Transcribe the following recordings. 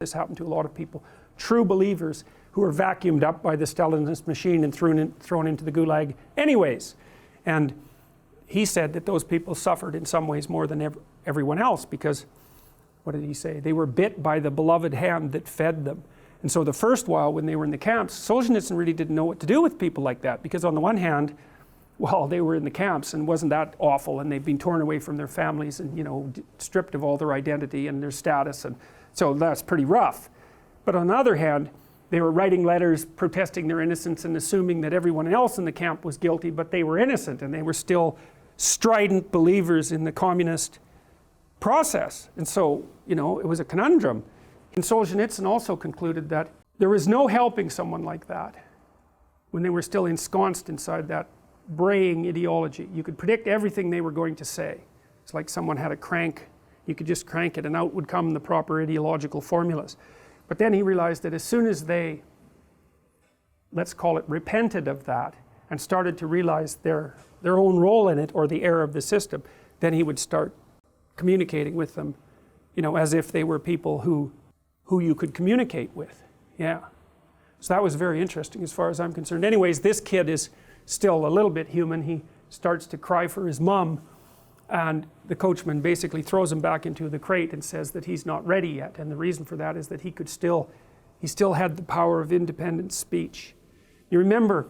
This happened to a lot of people, true believers who were vacuumed up by the Stalinist machine and thrown into the Gulag anyways. And he said that those people suffered in some ways more than everyone else because, what did he say? They were bit by the beloved hand that fed them. And so the first while when they were in the camps, Solzhenitsyn really didn't know what to do with people like that, because on the one hand, well, they were in the camps and wasn't that awful, and they've been torn away from their families and, you know, stripped of all their identity and their status, and so that's pretty rough. But on the other hand, they were writing letters protesting their innocence and assuming that everyone else in the camp was guilty, but they were innocent, and they were still strident believers in the communist process. And so, you know, it was a conundrum. And Solzhenitsyn also concluded that there was no helping someone like that when they were still ensconced inside that braying ideology. You could predict everything they were going to say. It's like someone had a crank. You could just crank it and out would come the proper ideological formulas. But then he realized that as soon as they, let's call it, repented of that and started to realize their own role in it or the error of the system, then he would start communicating with them, you know, as if they were people who you could communicate with. Yeah. So that was very interesting as far as I'm concerned. Anyways, this kid is still a little bit human. He starts to cry for his mom, and the coachman basically throws him back into the crate and says that he's not ready yet. And the reason for that is that he still had the power of independent speech. You remember,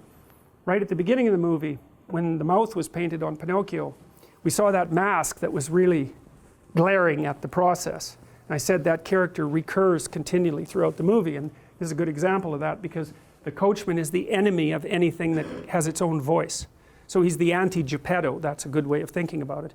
right at the beginning of the movie, when the mouth was painted on Pinocchio, we saw that mask that was really glaring at the process. And I said that character recurs continually throughout the movie, and this is a good example of that, because the coachman is the enemy of anything that has its own voice. So he's the anti-Geppetto. That's a good way of thinking about it.